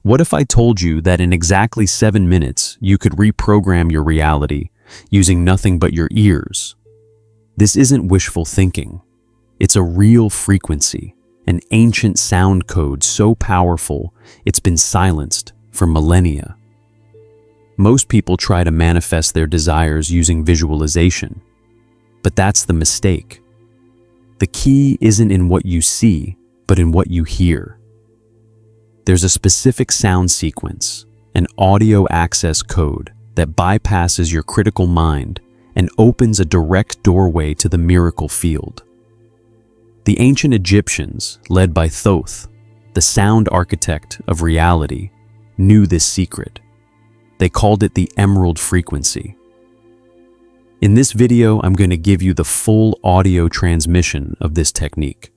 What if I told you that in exactly 7 minutes you could reprogram your reality using nothing but your ears? This isn't wishful thinking. It's a real frequency, an ancient sound code so powerful it's been silenced for millennia. Most people try to manifest their desires using visualization, but that's the mistake. The key isn't in what you see, but in what you hear. There's a specific sound sequence, an audio access code that bypasses your critical mind and opens a direct doorway to the miracle field. The ancient Egyptians, led by Thoth, the sound architect of reality, knew this secret. They called it the emerald frequency. In this video, I'm going to give you the full audio transmission of this technique.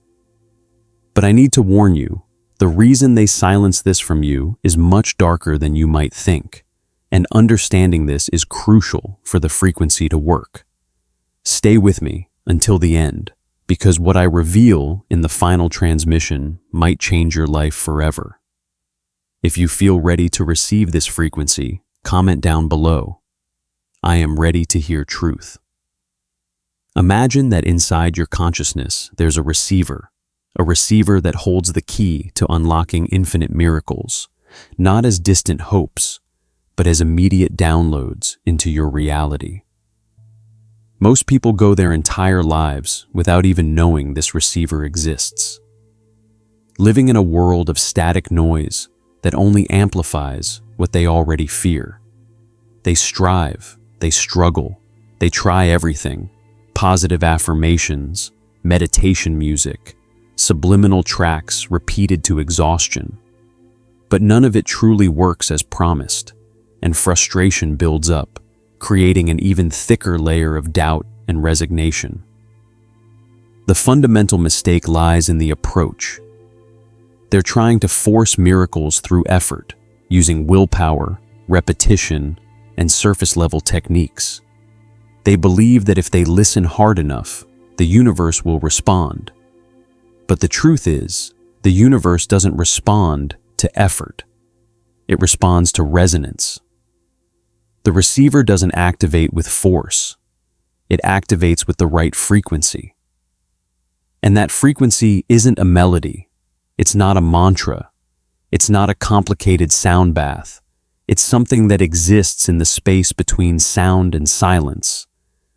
But I need to warn you, the reason they silence this from you is much darker than you might think, and understanding this is crucial for the frequency to work. Stay with me until the end, because what I reveal in the final transmission might change your life forever. If you feel ready to receive this frequency, comment down below. I am ready to hear truth. Imagine that inside your consciousness there's a receiver that holds the key to unlocking infinite miracles, not as distant hopes, but as immediate downloads into your reality. Most people go their entire lives without even knowing this receiver exists, living in a world of static noise that only amplifies what they already fear. They strive, they struggle, they try everything: positive affirmations, meditation music, subliminal tracks repeated to exhaustion. But none of it truly works as promised, and frustration builds up, creating an even thicker layer of doubt and resignation. The fundamental mistake lies in the approach. They're trying to force miracles through effort, using willpower, repetition, and surface-level techniques. They believe that if they listen hard enough, the universe will respond. But the truth is, the universe doesn't respond to effort. It responds to resonance. The receiver doesn't activate with force. It activates with the right frequency. And that frequency isn't a melody. It's not a mantra. It's not a complicated sound bath. It's something that exists in the space between sound and silence,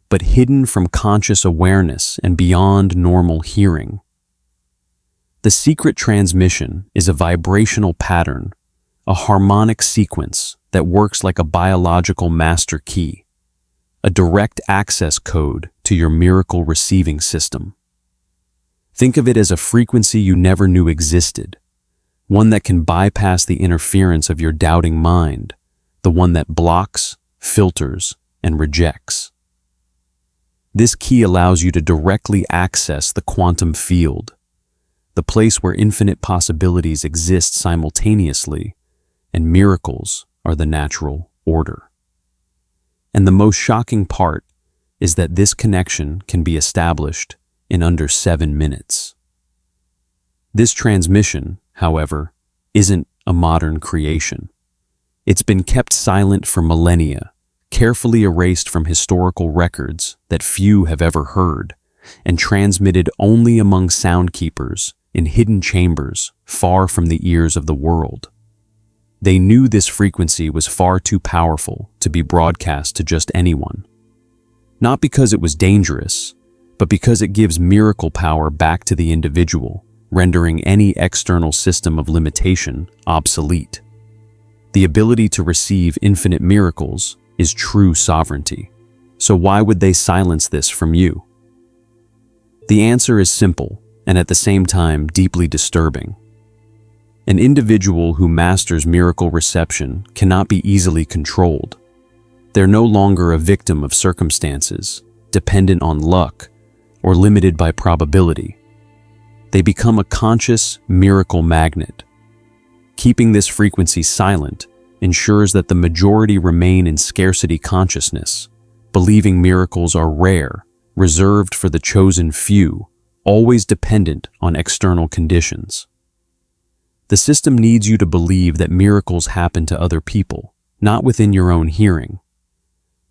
but hidden from conscious awareness and beyond normal hearing. The secret transmission is a vibrational pattern, a harmonic sequence that works like a biological master key, a direct access code to your miracle receiving system. Think of it as a frequency you never knew existed, one that can bypass the interference of your doubting mind, the one that blocks, filters, and rejects. This key allows you to directly access the quantum field, the place where infinite possibilities exist simultaneously, and miracles are the natural order. And the most shocking part is that this connection can be established in under 7 minutes. This transmission, however, isn't a modern creation. It's been kept silent for millennia, carefully erased from historical records that few have ever heard, and transmitted only among soundkeepers in hidden chambers far from the ears of the world. They knew this frequency was far too powerful to be broadcast to just anyone. Not because it was dangerous, but because it gives miracle power back to the individual, rendering any external system of limitation obsolete. The ability to receive infinite miracles is true sovereignty. So why would they silence this from you? The answer is simple, and at the same time deeply disturbing. An individual who masters miracle reception cannot be easily controlled. They're no longer a victim of circumstances, dependent on luck, or limited by probability. They become a conscious miracle magnet. Keeping this frequency silent ensures that the majority remain in scarcity consciousness, believing miracles are rare, reserved for the chosen few, always dependent on external conditions. The The system needs you to believe that miracles happen to other people, not within your own hearing.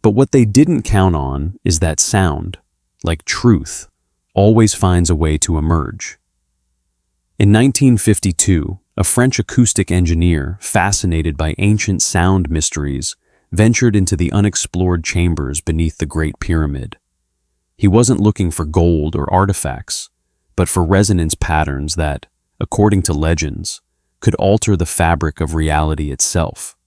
But what they didn't count on is that sound, like truth, always finds a way to emerge. In 1952, a French acoustic engineer, fascinated by ancient sound mysteries, ventured into the unexplored chambers beneath the Great Pyramid. He wasn't looking for gold or artifacts, but for resonance patterns that, according to legends, could alter the fabric of reality itself.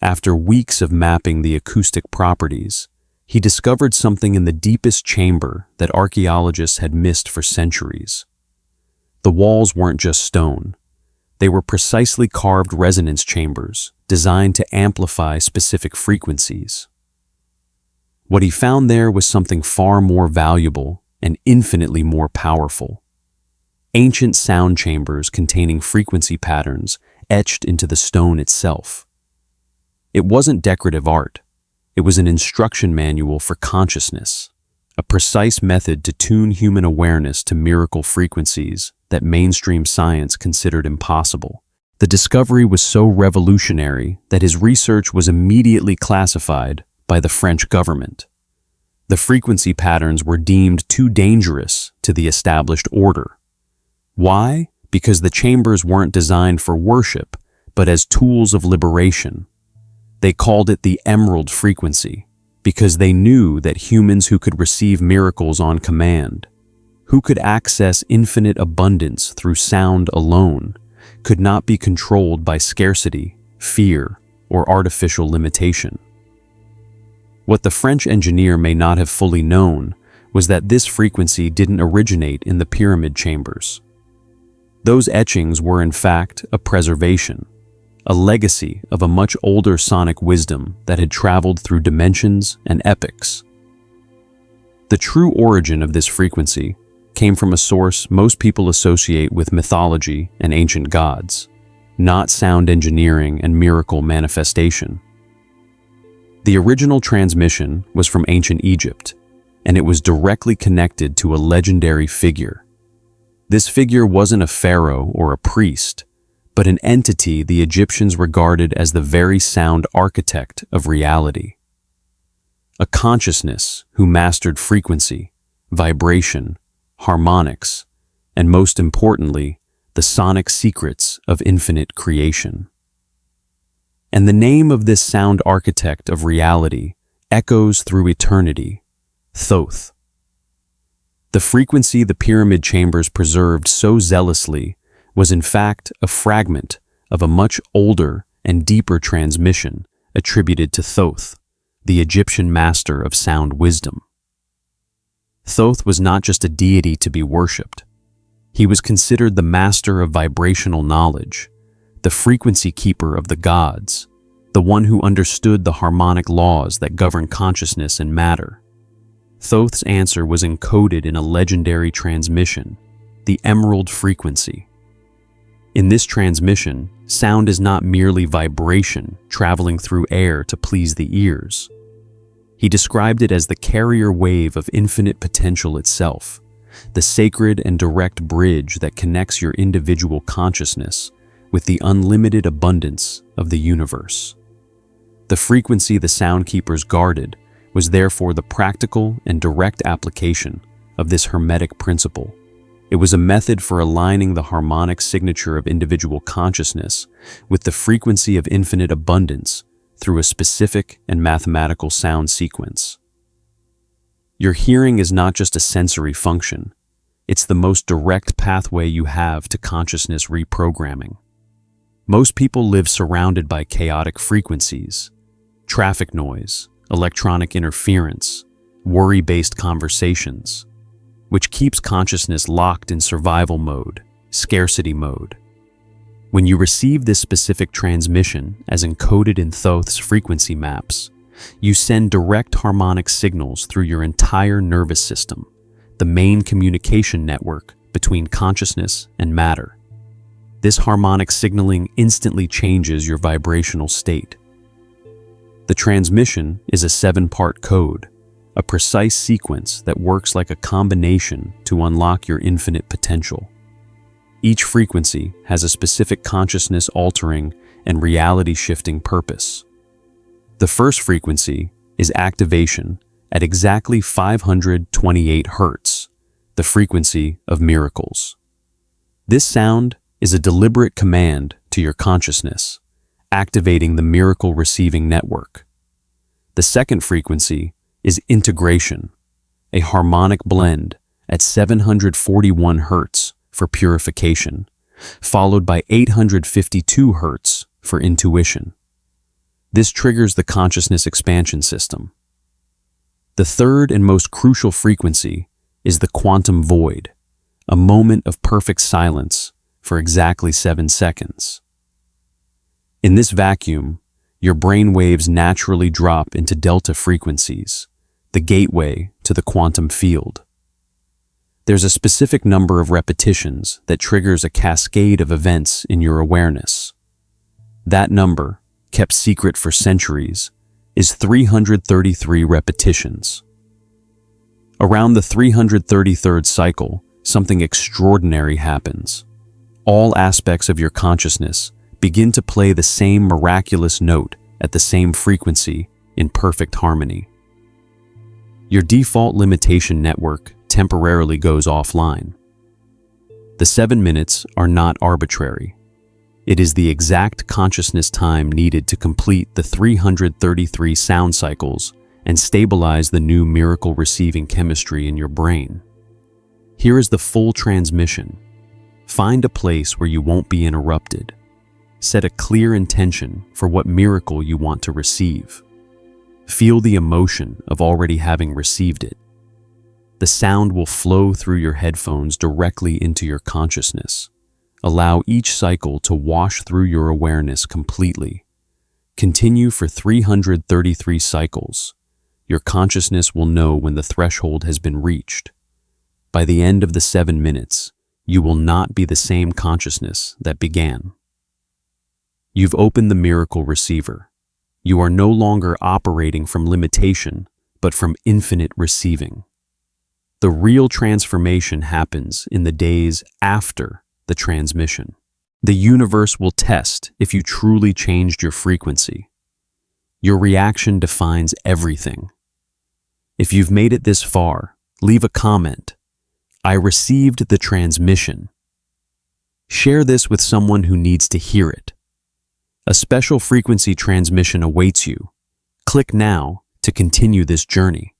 After weeks of mapping the acoustic properties, he discovered something in the deepest chamber that archaeologists had missed for centuries. The walls weren't just stone. They were precisely carved resonance chambers designed to amplify specific frequencies. What he found there was something far more valuable and infinitely more powerful. Ancient sound chambers containing frequency patterns etched into the stone itself. It wasn't decorative art. It was an instruction manual for consciousness, a precise method to tune human awareness to miracle frequencies that mainstream science considered impossible. The discovery was so revolutionary that his research was immediately classified by the French government. The frequency patterns were deemed too dangerous to the established order. Why? Because the chambers weren't designed for worship, but as tools of liberation. They called it the emerald frequency, because they knew that humans who could receive miracles on command, who could access infinite abundance through sound alone, could not be controlled by scarcity, fear, or artificial limitation. What the French engineer may not have fully known was that this frequency didn't originate in the pyramid chambers. Those etchings were in fact a preservation, a legacy of a much older sonic wisdom that had traveled through dimensions and epochs. The true origin of this frequency came from a source most people associate with mythology and ancient gods, not sound engineering and miracle manifestation. The original transmission was from ancient Egypt, and it was directly connected to a legendary figure. This figure wasn't a pharaoh or a priest, but an entity the Egyptians regarded as the very sound architect of reality. A consciousness who mastered frequency, vibration, harmonics, and most importantly, the sonic secrets of infinite creation. And the name of this sound architect of reality echoes through eternity, Thoth. The frequency the pyramid chambers preserved so zealously was in fact a fragment of a much older and deeper transmission attributed to Thoth, the Egyptian master of sound wisdom. Thoth was not just a deity to be worshipped. He was considered the master of vibrational knowledge, the frequency keeper of the gods, the one who understood the harmonic laws that govern consciousness and matter. Thoth's answer was encoded in a legendary transmission, the emerald frequency. In this transmission, sound is not merely vibration traveling through air to please the ears. He described it as the carrier wave of infinite potential itself, the sacred and direct bridge that connects your individual consciousness with the unlimited abundance of the universe. The frequency the sound keepers guarded was therefore the practical and direct application of this hermetic principle. It was a method for aligning the harmonic signature of individual consciousness with the frequency of infinite abundance through a specific and mathematical sound sequence. Your hearing is not just a sensory function. It's the most direct pathway you have to consciousness reprogramming. Most people live surrounded by chaotic frequencies, traffic noise, electronic interference, worry-based conversations, which keeps consciousness locked in survival mode, scarcity mode. When you receive this specific transmission as encoded in Thoth's frequency maps, you send direct harmonic signals through your entire nervous system, the main communication network between consciousness and matter. This harmonic signaling instantly changes your vibrational state. The transmission is a 7-part code, a precise sequence that works like a combination to unlock your infinite potential. Each frequency has a specific consciousness-altering and reality-shifting purpose. The first frequency is activation at exactly 528 Hz, the frequency of miracles. This sound is a deliberate command to your consciousness, activating the miracle receiving network. The second frequency is integration, a harmonic blend at 741 Hz for purification, followed by 852 Hz for intuition. This triggers the consciousness expansion system. The third and most crucial frequency is the quantum void, a moment of perfect silence for exactly 7 seconds. In this vacuum, your brain waves naturally drop into delta frequencies, the gateway to the quantum field. There's a specific number of repetitions that triggers a cascade of events in your awareness. That number, kept secret for centuries, is 333 repetitions. Around the 333rd cycle, something extraordinary happens. All aspects of your consciousness begin to play the same miraculous note at the same frequency in perfect harmony. Your default limitation network temporarily goes offline. The 7 minutes are not arbitrary. It is the exact consciousness time needed to complete the 333 sound cycles and stabilize the new miracle receiving chemistry in your brain. Here is the full transmission. Find a place where you won't be interrupted. Set a clear intention for what miracle you want to receive. Feel the emotion of already having received it. The sound will flow through your headphones directly into your consciousness. Allow each cycle to wash through your awareness completely. Continue for 333 cycles. Your consciousness will know when the threshold has been reached. By the end of the 7 minutes, you will not be the same consciousness that began. You've opened the miracle receiver. You are no longer operating from limitation, but from infinite receiving. The real transformation happens in the days after the transmission. The universe will test if you truly changed your frequency. Your reaction defines everything. If you've made it this far, leave a comment. I received the transmission. Share this with someone who needs to hear it. A special frequency transmission awaits you. Click now to continue this journey.